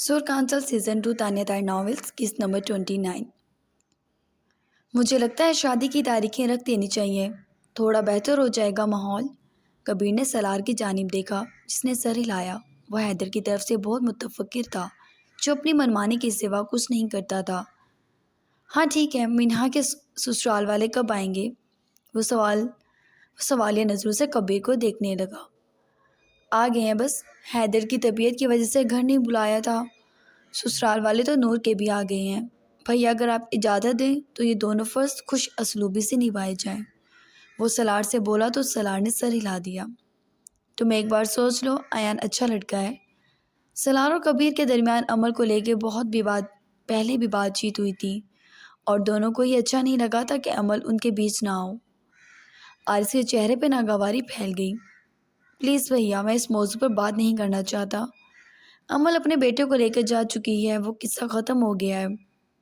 سور council season 2 Tania تار novels قسط نمبر 29۔ مجھے لگتا ہے شادی کی تاریخیں رکھ دینی چاہیے، تھوڑا بہتر ہو جائے گا ماحول۔ کبیر نے سالار کی جانب دیکھا جس نے سر ہلایا۔ وہ حیدر کی طرف سے بہت متفکر تھا جو اپنی منمانی کے سوا کچھ نہیں کرتا تھا۔ ہاں ٹھیک ہے، منہا کے سسرال والے کب آئیں گے؟ وہ سوالیہ نظروں سے کبیر کو دیکھنے لگا۔ آ گئے ہیں بس، حیدر کی طبیعت کی وجہ سے گھر نہیں بلایا تھا۔ سسرال والے تو نور کے بھی آ گئے ہیں۔ بھائی اگر آپ اجازت دیں تو یہ دونوں فرض خوش اسلوبی سے نبھائے جائیں۔ وہ سالار سے بولا تو سالار نے سر ہلا دیا۔ تم ایک بار سوچ لو، ایان اچھا لڑکا ہے۔ سالار اور کبیر کے درمیان عمل کو لے کے پہلے بھی بات چیت ہوئی تھی اور دونوں کو یہ اچھا نہیں لگا تھا کہ عمل ان کے بیچ نہ ہو۔ عارض کے چہرے پہ ناگواری پھیل گئی۔ پلیز بھیا، میں اس موضوع پر بات نہیں کرنا چاہتا۔ عمل اپنے بیٹے کو لے کر جا چکی ہے، وہ قصہ ختم ہو گیا ہے۔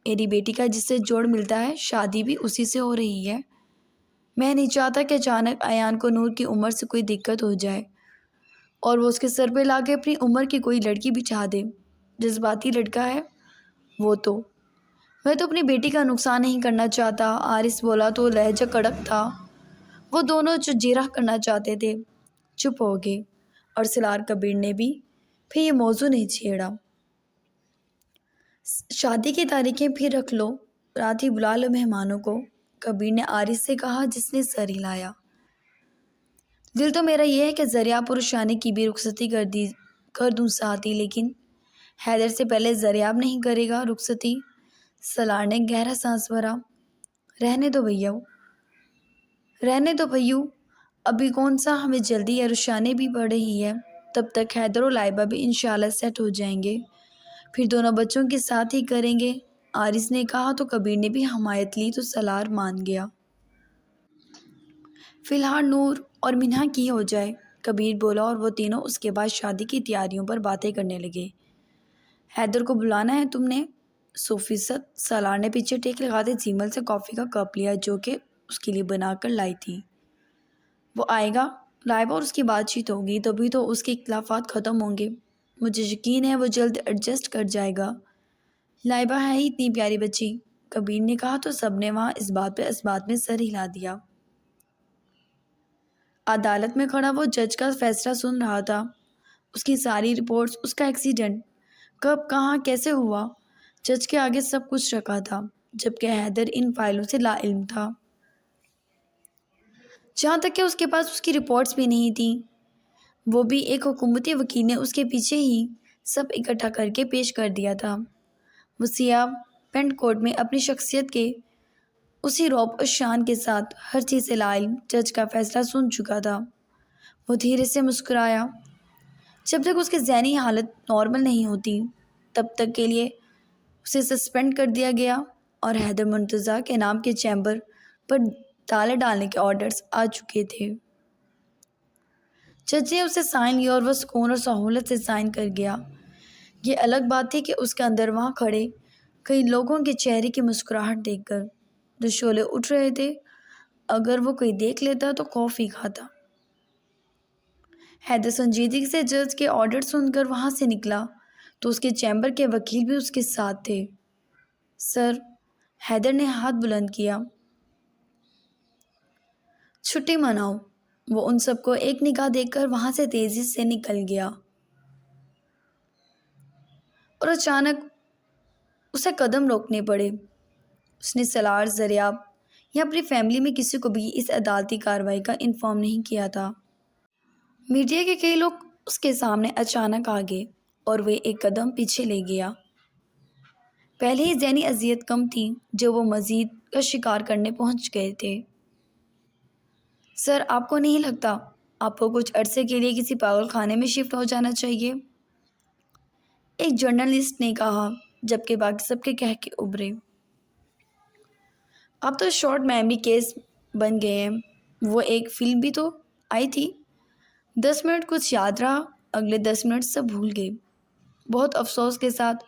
میری بیٹی کا جس سے جوڑ ملتا ہے شادی بھی اسی سے ہو رہی ہے۔ میں نہیں چاہتا کہ اچانک ایان کو نور کی عمر سے کوئی دقت ہو جائے اور وہ اس کے سر پہ لا کے اپنی عمر کی کوئی لڑکی بچھا دے۔ جذباتی لڑکا ہے وہ تو۔ میں تو اپنی بیٹی کا نقصان نہیں کرنا چاہتا، عارض بولا تو لہجہ کڑک تھا۔ وہ دونوں جو جرح کرنا چاہتے تھے چپ ہو گئے اور سالار کبیر نے بھی پھر یہ موضوع نہیں چھیڑا۔ شادی کی تاریخیں پھر رکھ لو، رات ہی بلا لو مہمانوں کو، کبیر نے عارض سے کہا جس نے سر ہلایا۔ دل تو میرا یہ ہے کہ ذریعہ پرشانی کی بھی رخصتی کر دوں ساتھی، لیکن حیدر سے پہلے ذریعہ نہیں کرے گا رخصتی۔ سالار نے گہرا سانس بھرا۔ رہنے دو بھائیو، ابھی کون سا ہمیں جلدی ہے، روشانی بھی بڑھ رہی ہے، تب تک حیدر اور لائبہ بھی انشاءاللہ سیٹ ہو جائیں گے، پھر دونوں بچوں کے ساتھ ہی کریں گے۔ عارض نے کہا تو کبیر نے بھی حمایت لی تو سالار مان گیا۔ فی الحال نور اور منہا کی ہو جائے، کبیر بولا اور وہ تینوں اس کے بعد شادی کی تیاریوں پر باتیں کرنے لگے۔ حیدر کو بلانا ہے تم نے؟ 100%۔ سالار نے پیچھے ٹیک لگاتے جیمل سے کافی کا کپ لیا جو کہ اس کے لیے بنا کر لائی تھی۔ وہ آئے گا، لائبہ اور اس کی بات چیت ہوگی، تبھی تو اس کے اختلافات ختم ہوں گے۔ مجھے یقین ہے وہ جلد ایڈجسٹ کر جائے گا۔ لائبہ ہے ہی اتنی پیاری بچی، کبیر نے کہا تو سب نے وہاں اس بات میں سر ہلا دیا۔ عدالت میں کھڑا وہ جج کا فیصلہ سن رہا تھا، اس کی ساری رپورٹس، اس کا ایکسیڈنٹ کب کہاں کیسے ہوا، جج کے آگے سب کچھ رکھا تھا، جبکہ حیدر ان فائلوں سے لا علم تھا، جہاں تک کہ اس کے پاس اس کی رپورٹس بھی نہیں تھیں۔ وہ بھی ایک حکومتی وکیل نے اس کے پیچھے ہی سب اکٹھا کر کے پیش کر دیا تھا۔ وہ سیاہ پینٹ کوٹ میں اپنی شخصیت کے اسی رعب اور شان کے ساتھ ہر چیز سے لا علم جج کا فیصلہ سن چکا تھا۔ وہ دھیرے سے مسکرایا۔ جب تک اس کی ذہنی حالت نارمل نہیں ہوتی تب تک کے لیے اسے سسپینڈ کر دیا گیا اور حیدر منتظر کے نام کے چیمبر پر تالے ڈالنے کے آرڈرز آ چکے تھے۔ جج نے اسے سائن لیا اور وہ سکون اور سہولت سے سائن کر گیا۔ یہ الگ بات تھی کہ اس کے اندر وہاں کھڑے کئی لوگوں کے چہرے کی مسکراہٹ دیکھ کر جو شعلے اٹھ رہے تھے، اگر وہ کوئی دیکھ لیتا تو خوف ہی کھاتا۔ حیدر سنجیدگی سے جج کے آرڈر سن کر وہاں سے نکلا تو اس کے چیمبر کے وکیل بھی اس کے ساتھ تھے۔ سر، حیدر نے ہاتھ بلند کیا۔ چھٹی مناؤ۔ وہ ان سب کو ایک نگاہ دیکھ کر وہاں سے تیزی سے نکل گیا اور اچانک اسے قدم روکنے پڑے۔ اس نے سالار، ذریعہ یا اپنی فیملی میں کسی کو بھی اس عدالتی کارروائی کا انفارم نہیں کیا تھا۔ میڈیا کے کئی لوگ اس کے سامنے اچانک آ گئے اور وہ ایک قدم پیچھے لے گیا۔ پہلے ہی ذہنی اذیت کم تھی جو وہ مزید کا شکار کرنے پہنچ گئے تھے۔ سر، آپ کو نہیں لگتا آپ کو کچھ عرصے کے لیے کسی پاگل خانے میں شفٹ ہو جانا چاہیے؟ ایک جرنلسٹ نے کہا، جبکہ باقی سب کے کہہ کے ابھرے۔ اب تو شارٹ میموری کیس بن گئے ہیں۔ وہ ایک فلم بھی تو آئی تھی، 10 منٹ کچھ یاد رہا، اگلے 10 منٹ سب بھول گئے۔ بہت افسوس کے ساتھ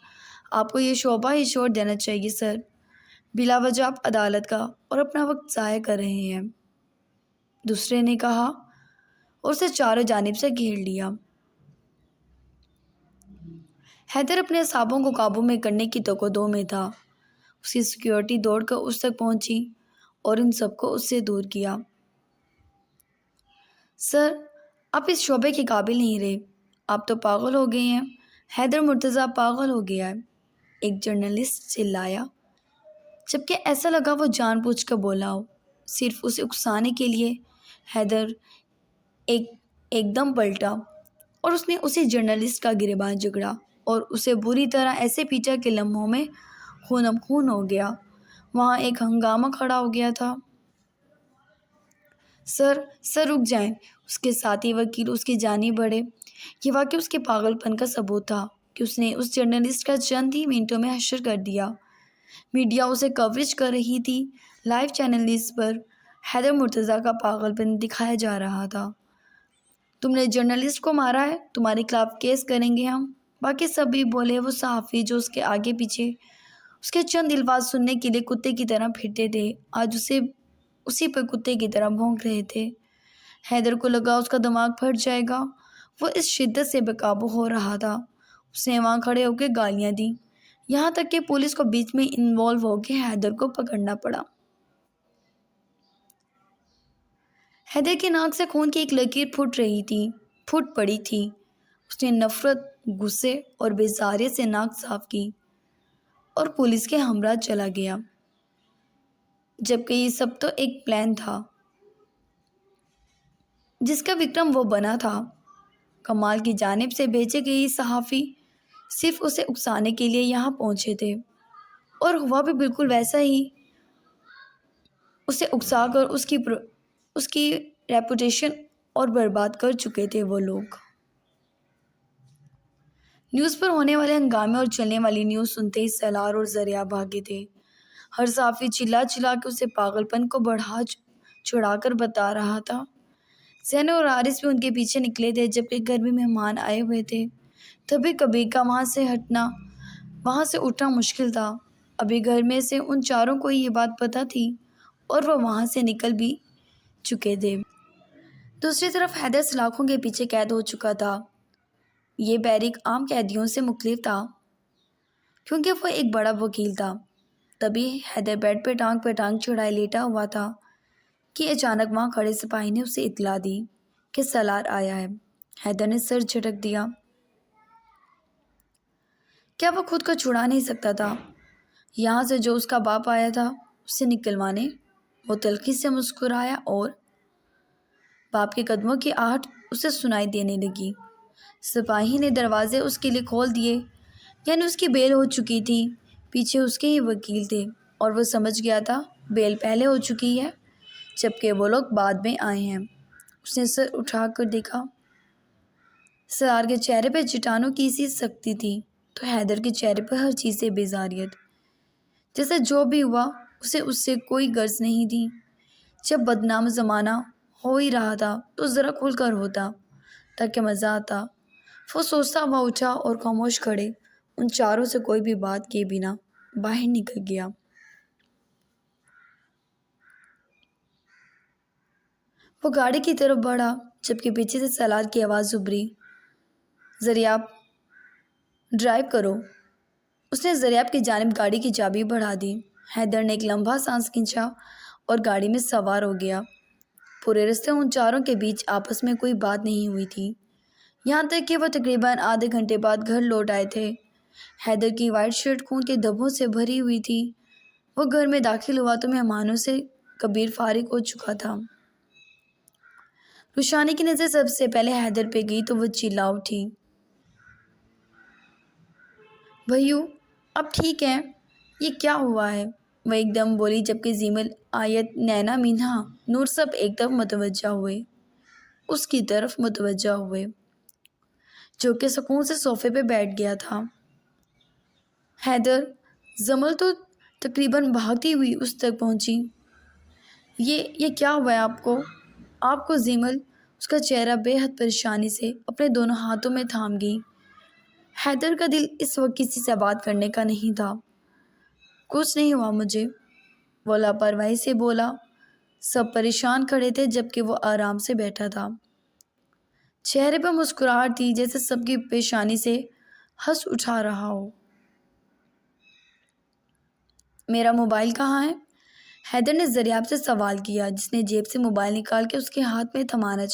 آپ کو یہ شعبہ ہی چھوڑ دینا چاہیے سر، بلا وجہ آپ عدالت کا اور اپنا وقت ضائع کر رہے ہیں، دوسرے نے کہا اور اسے چاروں جانب سے گھیر لیا۔ حیدر اپنے اعصابوں کو قابو میں کرنے کی توقع میں تھا۔ اس کی سیکیورٹی دوڑ کر اس تک پہنچی اور ان سب کو اس سے دور کیا۔ سر، آپ اس شعبے کے قابل نہیں رہے، آپ تو پاگل ہو گئے ہیں۔ حیدر مرتضیٰ پاگل ہو گیا ہے، ایک جرنلسٹ چلایا، جبکہ ایسا لگا وہ جان بوجھ کر بولا ہو، صرف اسے اکسانے کے لیے۔ حیدر ایک دم پلٹا اور اس نے اسی جرنلسٹ کا گریبان جکڑا اور اسے بری طرح ایسے پیٹا کہ لمحوں میں خونم خون ہو گیا۔ وہاں ایک ہنگامہ کھڑا ہو گیا تھا۔ سر رک جائیں، اس کے ساتھی وکیل اس کی جانب بڑھے۔ یہ واقعہ اس کے پاگل پن کا ثبوت تھا کہ اس نے اس جرنلسٹ کا چند ہی منٹوں میں حشر کر دیا۔ میڈیا اسے کوریج کر رہی تھی، لائیو چینلز پر حیدر مرتضیٰ کا پاگل پن دکھایا جا رہا تھا۔ تم نے جرنلسٹ کو مارا ہے، تمہارے خلاف کیس کریں گے ہم۔ باقی سب بھی بولے۔ وہ صحافی جو اس کے آگے پیچھے اس کے چند الفاظ سننے کے لیے کتے کی طرح پھرتے تھے، آج اسی پر کتے کی طرح بھونک رہے تھے۔ حیدر کو لگا اس کا دماغ پھٹ جائے گا، وہ اس شدت سے بے قابو ہو رہا تھا۔ اس نے وہاں کھڑے ہو کے گالیاں دیں، یہاں تک کہ پولیس کو بیچ میں انوالو ہو کے حیدر کو پکڑنا پڑا۔ حیدر کی ناک سے خون کی ایک لکیر پھوٹ پڑی تھی۔ اس نے نفرت، غصے اور بیزاریت سے ناک صاف کی اور پولیس کے ہمراہ چلا گیا، جبکہ یہ سب تو ایک پلان تھا جس کا وکرم وہ بنا تھا۔ کمال کی جانب سے بھیجے گئے صحافی صرف اسے اکسانے کے لیے یہاں پہنچے تھے، اور ہوا بھی بالکل ویسا ہی۔ اسے اکسا کر اس کی ریپوٹیشن اور برباد کر چکے تھے وہ لوگ۔ نیوز پر ہونے والے ہنگامے اور چلنے والی نیوز سنتے ہی سالار اور ذریعہ بھاگے تھے۔ ہر صحافی چلا کے اسے پاگل پن کو بڑھا چڑھا کر بتا رہا تھا۔ زین اور حارث بھی ان کے پیچھے نکلے تھے، جبکہ گھر میں مہمان آئے ہوئے تھے۔ تبھی کبیر کا وہاں سے اٹھنا مشکل تھا۔ ابھی گھر میں سے ان چاروں کو یہ بات پتہ تھی اور وہ وہاں سے نکل بھی چکے تھے۔ دوسری طرف حیدر سلاخوں کے پیچھے قید ہو چکا تھا۔ یہ بیرک عام قیدیوں سے مختلف تھا کیونکہ وہ ایک بڑا وکیل تھا۔ تبھی حیدر بیڈ پہ ٹانگ چڑھائے لیٹا ہوا تھا کہ اچانک وہاں کھڑے سپاہی نے اسے اطلاع دی کہ سالار آیا ہے۔ حیدر نے سر جھٹک دیا۔ کیا وہ خود کو چھڑا نہیں سکتا تھا یہاں سے جو اس کا باپ آیا تھا اسے نکلوانے؟ وہ تلخی سے مسکرایا اور باپ کے قدموں کی آہٹ اسے سنائی دینے لگی۔ سپاہی نے دروازے اس کے لیے کھول دیے، یعنی اس کی بیل ہو چکی تھی۔ پیچھے اس کے ہی وکیل تھے اور وہ سمجھ گیا تھا بیل پہلے ہو چکی ہے، جبکہ وہ لوگ بعد میں آئے ہیں۔ اس نے سر اٹھا کر دیکھا۔ سالار کے چہرے پہ چٹانوں کی سی سختی تھی، تو حیدر کے چہرے پر ہر چیز سے بیزاریت، جیسے جو بھی ہوا اسے اس سے کوئی غرض نہیں تھی۔ جب بدنام زمانہ ہو ہی رہا تھا تو ذرا کھل کر ہوتا تاکہ مزہ آتا۔ وہ سوچتا ہوا اٹھا اور خاموش کھڑے ان چاروں سے کوئی بھی بات کیے بنا باہر نکل گیا۔ وہ گاڑی کی طرف بڑھا، جبکہ پیچھے سے سالار کی آواز ابھری، ذریاب ڈرائیو کرو۔ اس نے ذریاب کی جانب گاڑی کی چابی بڑھا دی۔ حیدر نے ایک لمبا سانس کھینچا اور گاڑی میں سوار ہو گیا۔ پورے راستے ان چاروں کے بیچ آپس میں کوئی بات نہیں ہوئی تھی، یہاں تک کہ وہ تقریباً آدھے گھنٹے بعد گھر لوٹ آئے تھے۔ حیدر کی وائٹ شرٹ خون کے دھبوں سے بھری ہوئی تھی۔ وہ گھر میں داخل ہوا تو مہمانوں سے کبیر فارغ ہو چکا تھا۔ روشانی کی نظر سب سے پہلے حیدر پہ گئی تو وہ چلا اٹھی، بھائیو اب ٹھیک ہے، یہ کیا ہوا ہے؟ وہ ایک دم بولی، جبکہ زیمل، آیت، نینا، مینہا، نور سب ایک طرف متوجہ ہوئے، اس کی طرف متوجہ ہوئے جو کہ سکون سے صوفے پہ بیٹھ گیا تھا۔ حیدر، زمل تو تقریباً بھاگتی ہوئی اس تک پہنچی۔ یہ کیا ہوا ہے آپ کو زیمل، اس کا چہرہ بے حد پریشانی سے اپنے دونوں ہاتھوں میں تھام گئی۔ حیدر کا دل اس وقت کسی سے بات کرنے کا نہیں تھا۔ کچھ نہیں ہوا مجھے، وہ لاپرواہی سے بولا۔ سب پریشان کھڑے تھے جبکہ وہ آرام سے بیٹھا تھا۔ چہرے پر مسکراہٹ تھی، جیسے سب کی پیشانی سے ہنس اٹھا رہا ہو۔ میرا موبائل کہاں ہے؟ حیدر نے ذریاب سے سوال کیا، جس نے جیب سے موبائل نکال کے اس کے ہاتھ میں تھمانا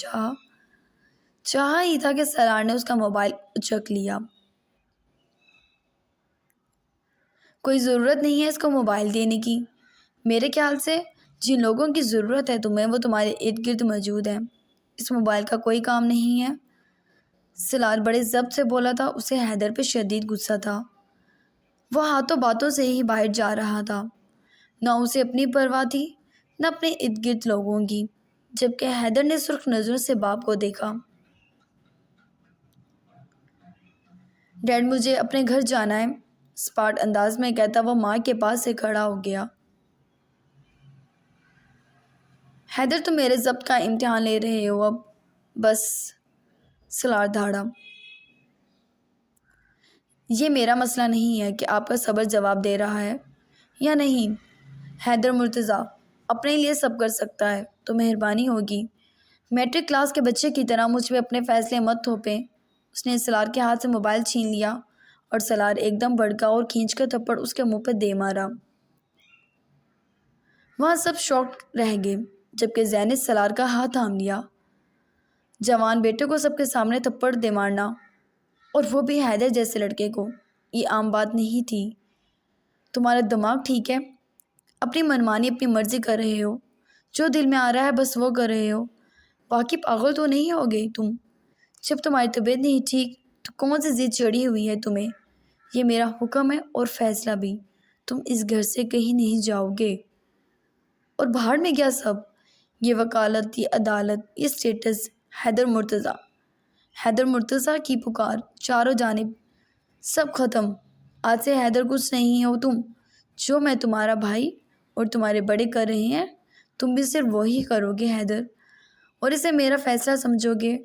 چاہا ہی تھا کہ سلار نے اس کا موبائل اچک لیا۔ کوئی ضرورت نہیں ہے اس کو موبائل دینے کی۔ میرے خیال سے جن لوگوں کی ضرورت ہے تمہیں وہ تمہارے ارد گرد موجود ہیں۔ اس موبائل کا کوئی کام نہیں ہے۔ سلار بڑے ضبط سے بولا تھا۔ اسے حیدر پہ شدید غصہ تھا۔ وہ ہاتھوں باتوں سے ہی باہر جا رہا تھا۔ نہ اسے اپنی پرواہ تھی نہ اپنے ارد گرد لوگوں کی، جبکہ حیدر نے سرخ نظروں سے باپ کو دیکھا۔ ڈیڈ مجھے اپنے گھر جانا ہے، سپاٹ انداز میں کہتا وہ ماں کے پاس سے کھڑا ہو گیا۔ حیدر تم میرے ضبط کا امتحان لے رہے ہو اب بس، سلار دھاڑا۔ یہ میرا مسئلہ نہیں ہے کہ آپ کا صبر جواب دے رہا ہے یا نہیں۔ حیدر مرتضیٰ اپنے لیے سب کر سکتا ہے، تو مہربانی ہوگی میٹرک کلاس کے بچے کی طرح مجھ پہ اپنے فیصلے مت تھوپیں۔ اس نے سلار کے ہاتھ سے موبائل چھین لیا اور سلار ایک دم بھڑکا اور کھینچ کر تھپڑ اس کے منہ پہ دے مارا۔ وہاں سب شاکڈ رہ گئے، جبکہ زین نے سلار کا ہاتھ تھام لیا۔ جوان بیٹے کو سب کے سامنے تھپڑ دے مارنا، اور وہ بھی حیدر جیسے لڑکے کو، یہ عام بات نہیں تھی۔ تمہارا دماغ ٹھیک ہے؟ اپنی منمانی اپنی مرضی کر رہے ہو، جو دل میں آ رہا ہے بس وہ کر رہے ہو۔ باقی پاگل تو نہیں ہو گئی تم؟ جب تمہاری طبیعت نہیں ٹھیک تو کون سی ضد چڑھی ہوئی ہے تمہیں؟ یہ میرا حکم ہے اور فیصلہ بھی، تم اس گھر سے کہیں نہیں جاؤ گے۔ اور باہر میں کیا سب؟ یہ وکالت، یہ عدالت، یہ اسٹیٹس، حیدر مرتضیٰ کی پکار چاروں جانب، سب ختم۔ آج سے حیدر کچھ نہیں ہو تم۔ جو میں تمہارا بھائی اور تمہارے بڑے کر رہے ہیں تم بھی صرف وہی کرو گے حیدر، اور اسے میرا فیصلہ سمجھو گے۔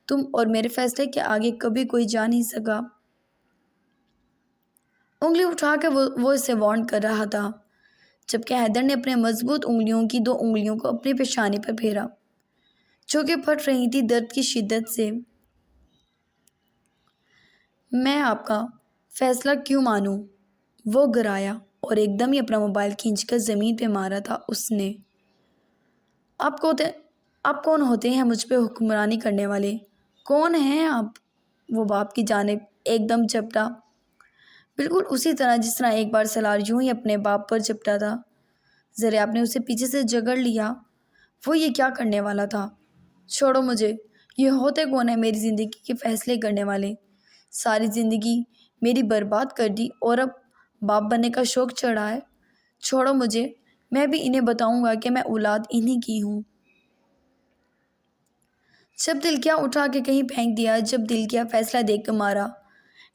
تم اور میرے فیصلے کے آگے کبھی کوئی جا نہیں سکا۔ انگلی اٹھا کے وہ اسے وارن کر رہا تھا، جبکہ حیدر نے اپنے مضبوط انگلیوں کی 2 انگلیوں کو اپنی پیشانی پر پھیرا، جو کہ پھٹ رہی تھی درد کی شدت سے۔ میں آپ کا فیصلہ کیوں مانوں؟ وہ گرایا اور ایک دم ہی اپنا موبائل کھینچ کر زمین پہ مارا تھا اس نے۔ آپ کون ہوتے ہیں مجھ پہ حکمرانی کرنے والے؟ کون ہیں آپ؟ وہ باپ کی جانب ایک دم جھپٹا، بالکل اسی طرح جس طرح ایک بار سلار یوں ہی اپنے باپ پر جھپٹا تھا۔ ذریعہ نے اسے پیچھے سے جگڑ لیا۔ وہ یہ کیا کرنے والا تھا؟ چھوڑو مجھے۔ یہ ہوتے کون ہیں میری زندگی کے فیصلے کرنے والے؟ ساری زندگی میری برباد کر دی اور اب باپ بننے کا شوق چڑھا ہے۔ چھوڑو مجھے، میں بھی انہیں بتاؤں گا کہ میں اولاد انہی کی ہوں۔ جب دل کیا اٹھا کے کہیں پھینک دیا، جب دل کیا فیصلہ دے کے مارا۔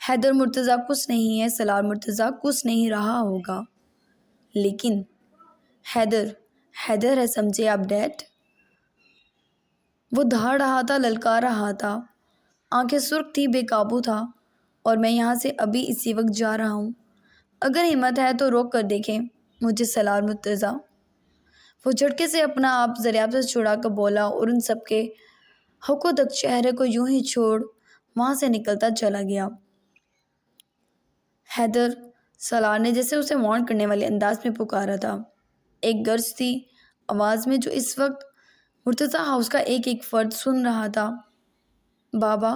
حیدر مرتضیٰ کچھ نہیں ہے، سلار مرتضیٰ کچھ نہیں رہا ہوگا، لیکن حیدر ہے، سمجھے آپ ڈیڈ؟ وہ دھاڑ رہا تھا، للکار رہا تھا، آنکھیں سرخ تھی، بے قابو تھا۔ اور میں یہاں سے ابھی اسی وقت جا رہا ہوں، اگر ہمت ہے تو روک کر دیکھیں مجھے سلار مرتضیٰ۔ وہ جھٹکے سے اپنا آپ ذریعہ سے چھڑا کر بولا اور ان سب کے حقوں تک چہرے کو یوں ہی چھوڑ وہاں سے نکلتا چلا گیا۔ حیدر، سلار نے جیسے اسے وارن کرنے والے انداز میں پکارا تھا، ایک گرج تھی آواز میں جو اس وقت مرتضیٰ ہاؤس کا ایک ایک فرد سن رہا تھا۔ بابا!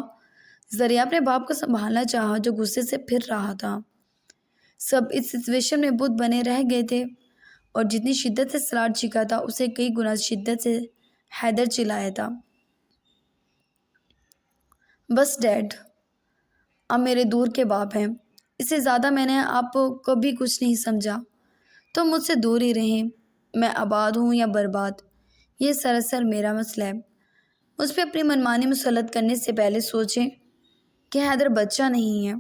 ذریعہ اپنے باپ کو سنبھالنا چاہا جو غصے سے پھر رہا تھا۔ سب اس سچویشن میں بت بنے رہ گئے تھے، اور جتنی شدت سے سلار چیخا تھا اسے کئی گنا شدت سے حیدر چلایا تھا۔ بس ڈیڈ، آپ میرے دور کے باپ ہیں، اس سے زیادہ میں نے آپ کو کبھی کچھ نہیں سمجھا۔ تو مجھ سے دور ہی رہیں، میں آباد ہوں یا برباد، یہ سراسر میرا مسئلہ ہے۔ مجھ پہ اپنی منمانی مسلط کرنے سے پہلے سوچیں کہ حیدر بچہ نہیں ہے۔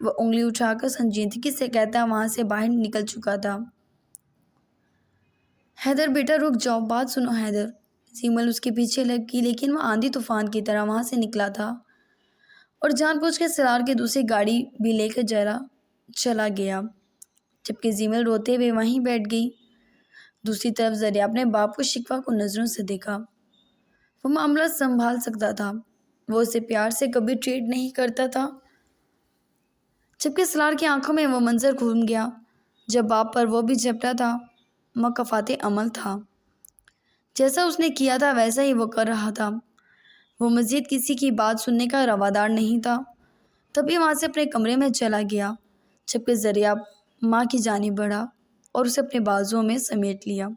وہ انگلی اٹھا کر سنجیدگی سے کہتا وہاں سے باہر نکل چکا تھا۔ حیدر بیٹا رک جاؤ، بات سنو حیدر۔ زیمل اس کے پیچھے لگی، لیکن وہ آندھی طوفان کی طرح وہاں سے نکلا تھا اور جان بوجھ کے سلار کی دوسری گاڑی بھی لے کر چلا گیا، جبکہ زیمل روتے ہوئے وہیں بیٹھ گئی۔ دوسری طرف ذریعہ اپنے باپ کو شکوہ کو نظروں سے دیکھا۔ وہ معاملہ سنبھال سکتا تھا، وہ اسے پیار سے کبھی ٹریٹ نہیں کرتا تھا، جبکہ سلار کی آنکھوں میں وہ منظر گھوم گیا جب باپ پر وہ بھی جھپٹا تھا۔ مکافات عمل تھا، جیسا اس نے کیا تھا ویسا ہی وہ کر رہا تھا۔ وہ مزید کسی کی بات سننے کا روادار نہیں تھا۔ تبھی وہاں سے اپنے کمرے میں چلا گیا جبکہ ذریعہ ماں کی جانب بڑھا اور اسے اپنے بازوؤں میں سمیٹ لیا۔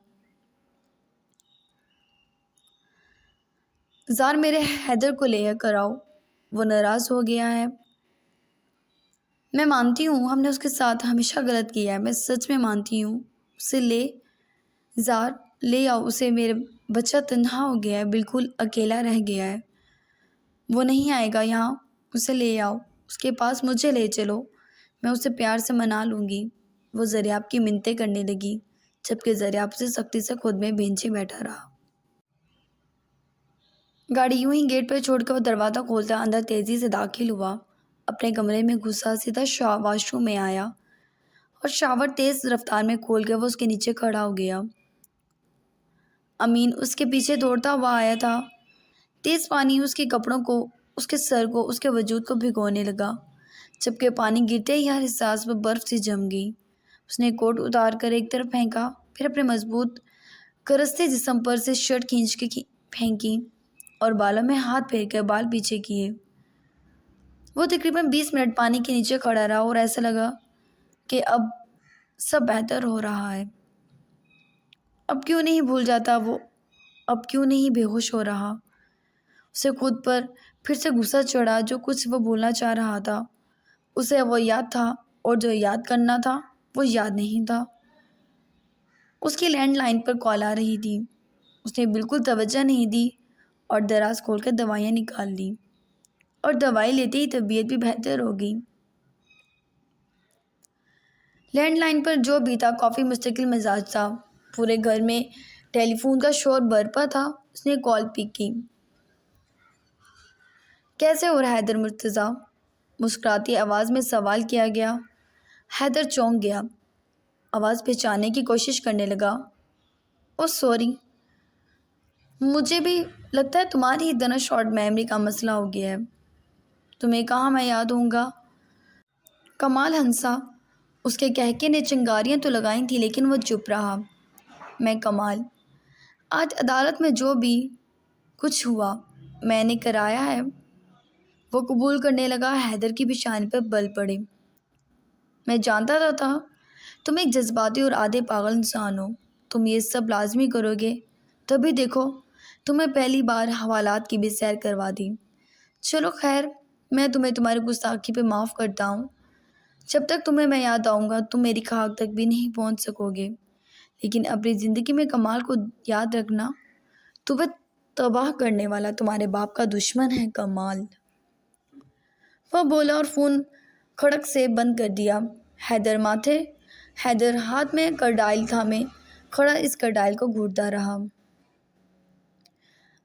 زار، میرے حیدر کو لے کر آؤ، وہ ناراض ہو گیا ہے۔ میں مانتی ہوں ہم نے اس کے ساتھ ہمیشہ غلط کیا ہے، میں سچ میں مانتی ہوں۔ اسے زار لے آؤ اسے، میرے بچہ تنہا ہو گیا ہے، بالکل اکیلا رہ گیا ہے۔ وہ نہیں آئے گا یہاں، اسے لے آؤ اس کے پاس، مجھے لے چلو، میں اسے پیار سے منا لوں گی۔ وہ ذریعہ کی منتیں کرنے لگی جبکہ ذریعہ سے سختی سے خود میں بھینچے بیٹھا رہا۔ گاڑی یوں ہی گیٹ پہ چھوڑ کر وہ دروازہ کھولتا اندر تیزی سے داخل ہوا۔ اپنے کمرے میں گھسا، سیدھا واش روم میں آیا اور شاور تیز رفتار میں کھول کے وہ اس کے نیچے کھڑا ہو گیا۔ امین اس کے پیچھے دوڑتا ہوا آیا تھا۔ تیز پانی اس کے کپڑوں کو، اس کے سر کو، اس کے وجود کو بھگونے لگا جبکہ پانی گرتے ہی ہر احساس پر برف سی جم گئی۔ اس نے کوٹ اتار کر ایک طرف پھینکا، پھر اپنے مضبوط کرستے جسم پر سے شرٹ کھینچ کے پھینکی اور بالوں میں ہاتھ پھیر کر بال پیچھے کیے۔ وہ تقریباً 20 منٹ پانی کے نیچے کھڑا رہا اور ایسا لگا کہ اب سب بہتر ہو رہا ہے۔ اب کیوں نہیں بھول جاتا وہ، اب کیوں نہیں بے ہوش ہو رہا؟ اسے خود پر پھر سے غصہ چڑھا۔ جو کچھ وہ بھولنا چاہ رہا تھا اسے وہ یاد تھا اور جو یاد کرنا تھا وہ یاد نہیں تھا۔ اس کی لینڈ لائن پر کال آ رہی تھی۔ اس نے بالکل توجہ نہیں دی اور دراز کھول کر دوائیاں نکال لی اور دوائی لیتے ہی طبیعت بھی بہتر ہو گئی۔ لینڈ لائن پر جو بھی تھا کافی مستقل مزاج تھا۔ پورے گھر میں ٹیلی فون کا شور برپا تھا۔ اس نے کال پک کی۔ کیسے ہو رہا حیدر مرتضیٰ؟ مسکراتی آواز میں سوال کیا گیا۔ حیدر چونک گیا، آواز پہچاننے کی کوشش کرنے لگا۔ اوہ سوری، مجھے بھی لگتا ہے تمہاری اتنا شارٹ میموری کا مسئلہ ہو گیا ہے۔ تمہیں کہاں میں یاد ہوں گا؟ کمال ہنسا۔ اس کے کہکے نے چنگاریاں تو لگائی تھیں لیکن وہ چپ رہا۔ میں کمال، آج عدالت میں جو بھی کچھ ہوا میں نے کرایا ہے۔ وہ قبول کرنے لگا۔ حیدر کی پیشانی پر بل پڑے۔ میں جانتا تھا تم ایک جذباتی اور آدھے پاگل انسان ہو، تم یہ سب لازمی کرو گے، تبھی دیکھو تمہیں پہلی بار حوالات کی بھی سیر کروا دی۔ چلو خیر، میں تمہیں تمہاری گستاخی پہ معاف کرتا ہوں۔ جب تک تمہیں میں یاد آؤں گا تم میری خاک تک بھی نہیں پہنچ سکو گے، لیکن اپنی زندگی میں کمال کو یاد رکھنا، تمہیں تباہ کرنے والا تمہارے باپ کا دشمن ہے کمال۔ وہ بولا اور فون کھڑک سے بند کر دیا۔ حیدر ہاتھ میں کرڈائل تھامے کھڑا اس کرڈائل کو گھورتا رہا۔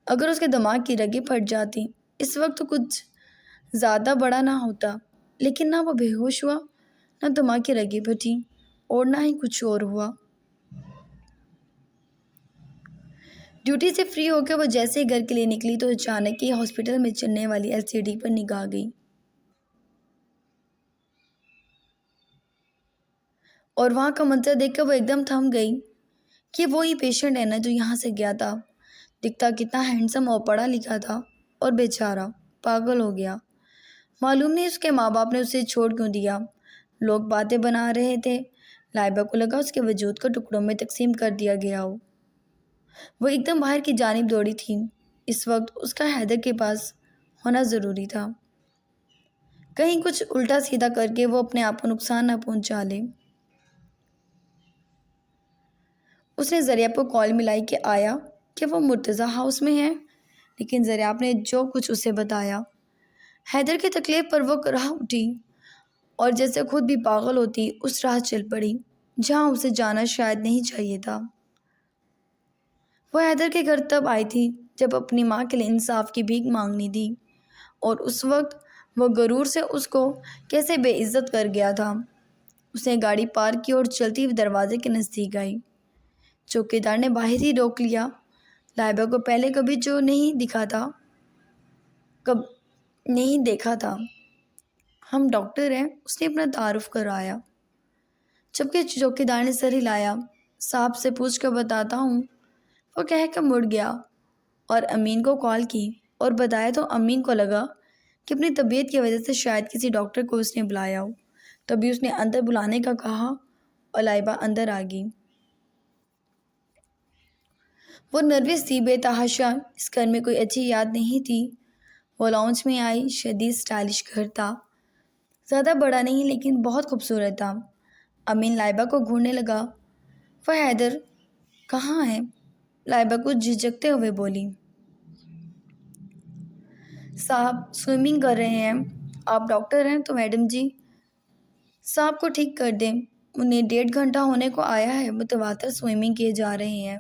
اگر اس کے دماغ کی رگیں پھٹ جاتی اس وقت تو کچھ زیادہ بڑا نہ ہوتا، لیکن نہ وہ بے ہوش ہوا، نہ دماغ کی رگیں پھٹی اور نہ ہی کچھ اور ہوا۔ ڈیوٹی سے فری ہو کے وہ جیسے ہی گھر کے لیے نکلی تو اچانک ہی ہاسپٹل میں چلنے والی LCD پر نگاہ گئی اور وہاں کا منظر دیکھ کر وہ ایک دم تھم گئی۔ یہ وہی پیشنٹ ہے نا جو یہاں سے گیا تھا؟ دکھتا کتنا ہینڈسم اور پڑھا لکھا تھا، اور بیچارہ پاگل ہو گیا۔ معلوم نہیں اس کے ماں باپ نے اسے چھوڑ کیوں دیا۔ لوگ باتیں بنا رہے تھے، لائبہ کو لگا اس کے وجود کو ٹکڑوں میں تقسیم کر دیا گیا ہو۔ وہ ایک دم باہر کی جانب دوڑی تھی۔ اس وقت اس کا حیدر کے پاس ہونا ضروری تھا، کہیں کچھ الٹا سیدھا کر کے وہ اپنے آپ کو نقصان نہ پہنچا لے۔ اس نے ذریعہ کو کال ملائی کہ آیا کہ وہ مرتضیٰ ہاؤس میں ہے، لیکن ذریعہ نے جو کچھ اسے بتایا، حیدر کی تکلیف پر وہ راہ اٹھی اور جیسے خود بھی پاگل ہوتی اس راہ چل پڑی جہاں اسے جانا شاید نہیں چاہیے تھا۔ وہ حیدر کے گھر تب آئی تھی جب اپنی ماں کے لیے انصاف کی بھیک مانگنی تھی، اور اس وقت وہ غرور سے اس کو کیسے بے عزت کر گیا تھا۔ اس نے گاڑی پارک کی اور چلتی ہوئی دروازے کے نزدیک آئی۔ چوکیدار نے باہر ہی روک لیا۔ لائبہ کو پہلے کبھی جو نہیں دیکھا تھا۔ ہم ڈاکٹر ہیں، اس نے اپنا تعارف کرایا، جبکہ چوکیدار نے سر ہلایا۔ صاحب سے پوچھ کر بتاتا ہوں، وہ کہہ کر مڑ گیا اور امین کو کال کی اور بتایا تو امین کو لگا کہ اپنی طبیعت کی وجہ سے شاید کسی ڈاکٹر کو اس نے بلایا ہو، تبھی اس نے اندر بلانے کا کہا اور لائبہ اندر آ گئی۔ وہ نروس تھی، بے تحاشا، اس گھر میں کوئی اچھی یاد نہیں تھی۔ وہ لاؤنج میں آئی، شدید اسٹائلش گھر تھا، زیادہ بڑا نہیں لیکن بہت خوبصورت تھا۔ امین لائبہ کو گھورنے لگا۔ وہ حیدر کہاں ہے؟ لائبہ کچھ جھجکتے ہوئے بولی۔ صاحب سوئمنگ کر رہے ہیں۔ آپ ڈاکٹر ہیں تو میڈم جی صاحب کو ٹھیک کر دیں، انہیں 1.5 گھنٹہ ہونے کو آیا ہے، متواتر سوئمنگ کیے جا رہے ہیں۔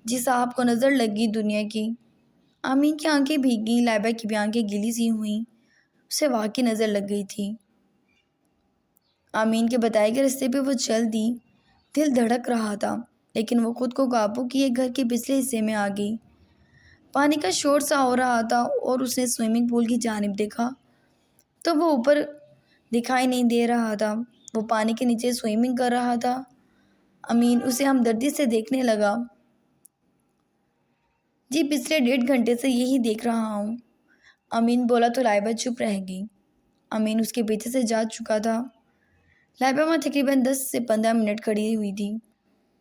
جی صاحب کو نظر لگی دنیا کی۔ امین کی آنکھیں بھیگ گئیں، لائبہ کی بھی آنکھیں گیلی سی ہوئیں، اسے واقعی نظر لگ گئی تھی۔ امین کے بتائے گئے رستے پہ وہ چل دی، دل دھڑک رہا تھا، لیکن وہ خود کو قابو کیے گھر کے پچھلے حصے میں آ گئی۔ پانی کا شور سا ہو رہا تھا اور اس نے سوئمنگ پول کی جانب دیکھا تو وہ اوپر دکھائی نہیں دے رہا تھا، وہ پانی کے نیچے سوئمنگ کر رہا تھا۔ امین اسے ہمدردی سے دیکھنے لگا۔ جی پچھلے 1.5 گھنٹے سے یہی دیکھ رہا ہوں، امین بولا تو لائبہ چپ رہ گئی۔ امین اس کے پیچھے سے جا چکا تھا۔ لائبہ وہاں تقریباً 10 سے 15 منٹ کھڑی ہوئی تھی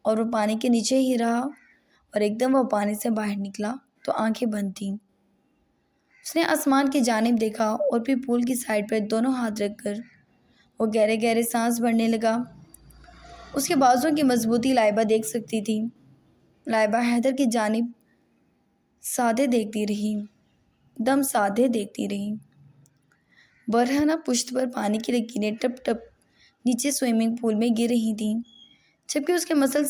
اور وہ پانی کے نیچے ہی رہا، اور ایک دم وہ پانی سے باہر نکلا تو آنکھیں بند تھیں۔ اس نے آسمان کی جانب دیکھا اور پھر پول کی سائڈ پر دونوں ہاتھ رکھ کر وہ گہرے گہرے سانس بھرنے لگا۔ اس کے بازوؤں کی مضبوطی لائبہ دیکھ سکتی تھی۔ لائبہ حیدر کی جانب سادے دیکھتی رہی، دم سادے دیکھتی رہی۔ برہنہ پشت پر پانی کی لکیریں ٹپ ٹپ نیچے سوئمنگ پول میں گر رہی تھیں، جبکہ اس کے مسل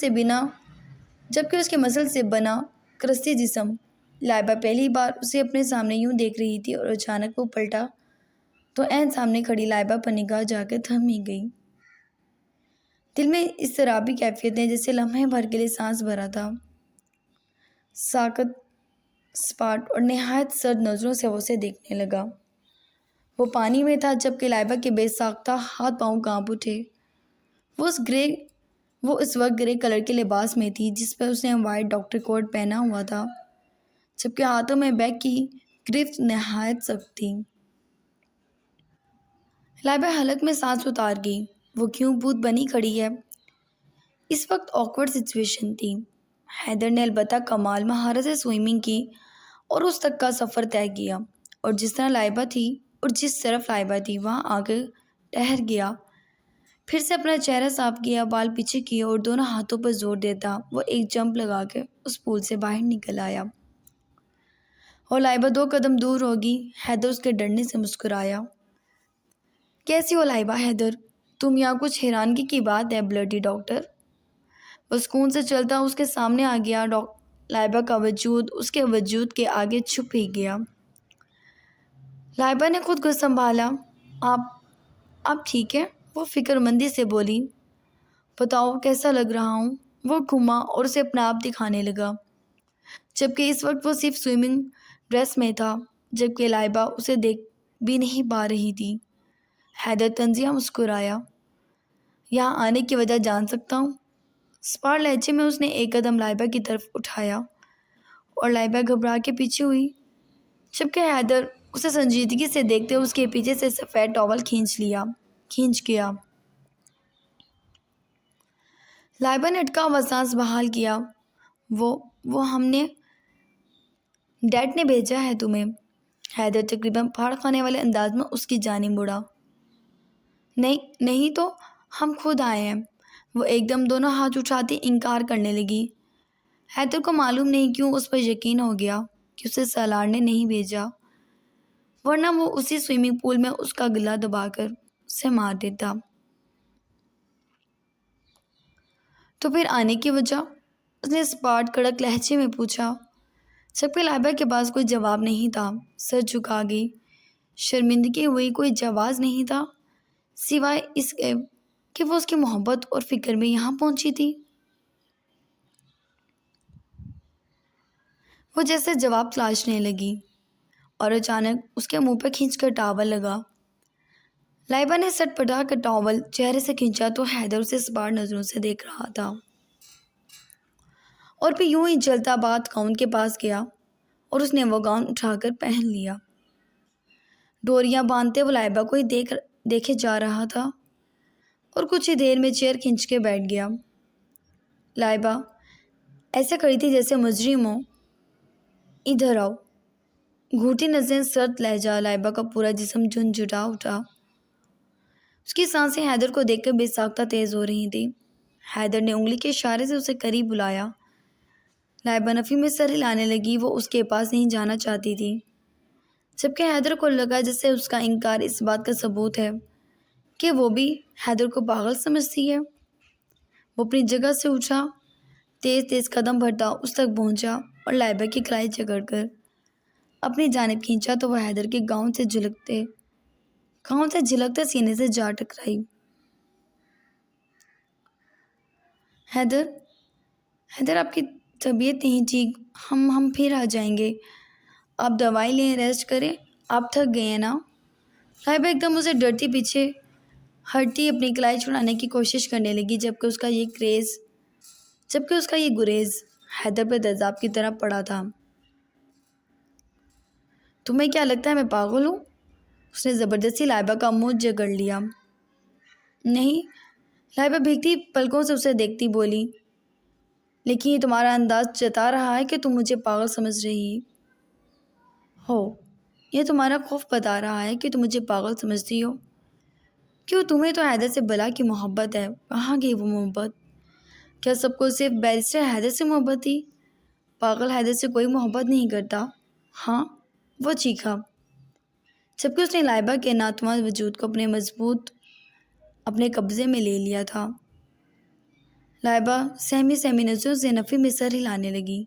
سے بنا کرستی جسم۔ لائبہ پہلی بار اسے اپنے سامنے یوں دیکھ رہی تھی اور اچانک وہ پلٹا تو عین سامنے کھڑی لائبہ پر نگاہ جا کر تھم ہی گئی۔ دل میں اضطرابی کیفیتیں، جیسے لمحے بھر کے لیے سانس بھرا تھا۔ ساکت، سپاٹ اور نہایت سرد نظروں سے وہ اسے دیکھنے لگا۔ وہ پانی میں تھا، جبکہ لائبہ کے بے ساختہ ہاتھ پاؤں کانپ اٹھے۔ وہ اس وقت گرے کلر کے لباس میں تھی، جس پر اس نے وائٹ ڈاکٹر کوٹ پہنا ہوا تھا، جبکہ ہاتھوں میں بیگ کی گرفت نہایت سخت تھی۔ لائبہ حلق میں سانس اتار گئی۔ وہ کیوں بھوت بنی کھڑی ہے؟ اس وقت آکورڈ سچویشن تھی۔ حیدر نے البتہ کمال مہارت سے سوئمنگ کی اور اس تک کا سفر طے کیا، اور جس طرف لائبہ تھی وہاں آ کر ٹھہر گیا۔ پھر سے اپنا چہرہ صاف کیا، بال پیچھے کیے اور دونوں ہاتھوں پر زور دیتا وہ ایک جمپ لگا کے اس پول سے باہر نکل آیا، اور لائبہ 2 قدم دور ہوگی۔ حیدر اس کے ڈرنے سے مسکرایا۔ کیسی ہو لائبہ؟ حیدر، تم یہاں؟ کچھ حیرانگی کی بات ہے بلڈی ڈاکٹر۔ وہ سکون سے چلتا اس کے سامنے آ گیا۔ لائبہ کا وجود اس کے وجود کے آگے چھپ ہی گیا۔ لائبہ نے خود کو سنبھالا۔ آپ ٹھیک ہے؟ وہ فکر مندی سے بولی۔ بتاؤ کیسا لگ رہا ہوں؟ وہ گھما اور اسے اپنا آپ دکھانے لگا، جبکہ اس وقت وہ صرف سوئمنگ ڈریس میں تھا، جبکہ لائبہ اسے دیکھ بھی نہیں پا رہی تھی۔ حیدر طنزیہ مسکرایا۔ یہاں آنے کی وجہ جان سکتا ہوں؟ سپاٹ لہجے میں اس نے ایک قدم لائبہ کی طرف اٹھایا اور لائبہ گھبرا کے پیچھے ہوئی، جبکہ حیدر اسے سنجیدگی سے دیکھتے اس کے پیچھے سے سفید ٹاول کھینچ گیا۔ لائبہ نے اٹکا ہوا سانس بحال کیا۔ وہ ہم نے ڈیڈ نے بھیجا ہے تمہیں۔ حیدر تقریباً پھاڑ کھانے والے انداز میں اس کی جانب مڑا۔ نہیں تو ہم خود آئے ہیں۔ وہ ایک دم دونوں ہاتھ اٹھاتی انکار کرنے لگی۔ حیدر کو معلوم نہیں کیوں اس پر یقین ہو گیا کہ اسے سالار نے نہیں بھیجا، ورنہ وہ اسی سوئمنگ پول میں اس کا گلا دبا کر اسے مار دیتا۔ تو پھر آنے کی وجہ؟ اس نے سپاٹ کڑک لہجے میں پوچھا، جبکہ لائبہ کے پاس کوئی جواب نہیں تھا۔ سر جھکا گئی، شرمندگی ہوئی، کوئی جواز نہیں تھا سوائے اس کے کہ وہ اس کی محبت اور فکر میں یہاں پہنچی تھی۔ وہ جیسے جواب تلاشنے لگی اور اچانک اس کے منہ پر کھینچ کر ٹاول لگا۔ لائبہ نے سٹ پٹا کر ٹاول چہرے سے کھینچا تو حیدر اسے اس بار نظروں سے دیکھ رہا تھا، اور پھر یوں ہی جلتا بات گاؤن کے پاس گیا اور اس نے وہ گاؤن اٹھا کر پہن لیا۔ ڈوریاں باندھتے وہ لائبہ کو ہی دیکھے جا رہا تھا اور کچھ ہی دیر میں چیئر کھینچ کے بیٹھ گیا۔ لائبہ ایسے کھڑی تھی جیسے مجرم ہو۔ ادھر آؤ۔ گھورتی نظریں، سرد لہجہ، لائبہ کا پورا جسم جھنجھٹا اٹھا۔ اس کی سانسیں حیدر کو دیکھ کر بے ساختہ تیز ہو رہی تھیں۔ حیدر نے انگلی کے اشارے سے اسے قریب بلایا۔ لائبہ نفی میں سر ہلانے لگی، وہ اس کے پاس نہیں جانا چاہتی تھی، جبکہ حیدر کو لگا جیسے اس کا انکار اس بات کا ثبوت ہے کہ وہ بھی حیدر کو پاگل سمجھتی ہے۔ وہ اپنی جگہ سے اٹھا، تیز تیز قدم بڑھتا اس تک پہنچا اور لائبہ کی کلائی جکڑ کر اپنی جانب کھینچا تو وہ حیدر کے گاؤن سے جھلکتے سینے سے جا ٹکرائی۔ حیدر آپ کی طبیعت نہیں ٹھیک، ہم پھر آ جائیں گے، آپ دوائی لیں، ریسٹ کریں، آپ تھک گئے ہیں نا۔ لائبہ ایک دم اسے ڈرتی پیچھے ہٹتی اپنی کلائی چھڑانے کی کوشش کرنے لگی، جبکہ اس کا یہ گریز حیدر پر تیزاب کی طرح پڑا تھا۔ تمہیں کیا لگتا ہے میں پاگل ہوں؟ اس نے زبردستی لائبہ کا منہ جکڑ لیا۔ نہیں، لائبہ بھیگتی پلکوں سے اسے دیکھتی بولی، لیکن یہ تمہارا انداز جتا رہا ہے کہ تم مجھے پاگل سمجھ رہی ہو۔ یہ تمہارا خوف بتا رہا ہے کہ تم مجھے پاگل سمجھتی ہو۔ کیوں، تمہیں تو حیدر سے بلا کی محبت ہے، کہاں گئی وہ محبت؟ کیا سب کو صرف بیرسٹر حیدر سے محبت تھی؟ پاگل حیدر سے کوئی محبت نہیں کرتا۔ ہاں، وہ چیخا، جبکہ اس نے لائبہ کے ناتواں وجود کو اپنے قبضے میں لے لیا تھا۔ لائبہ سہمی نظروں سے نفی میں سر ہلانے لگی۔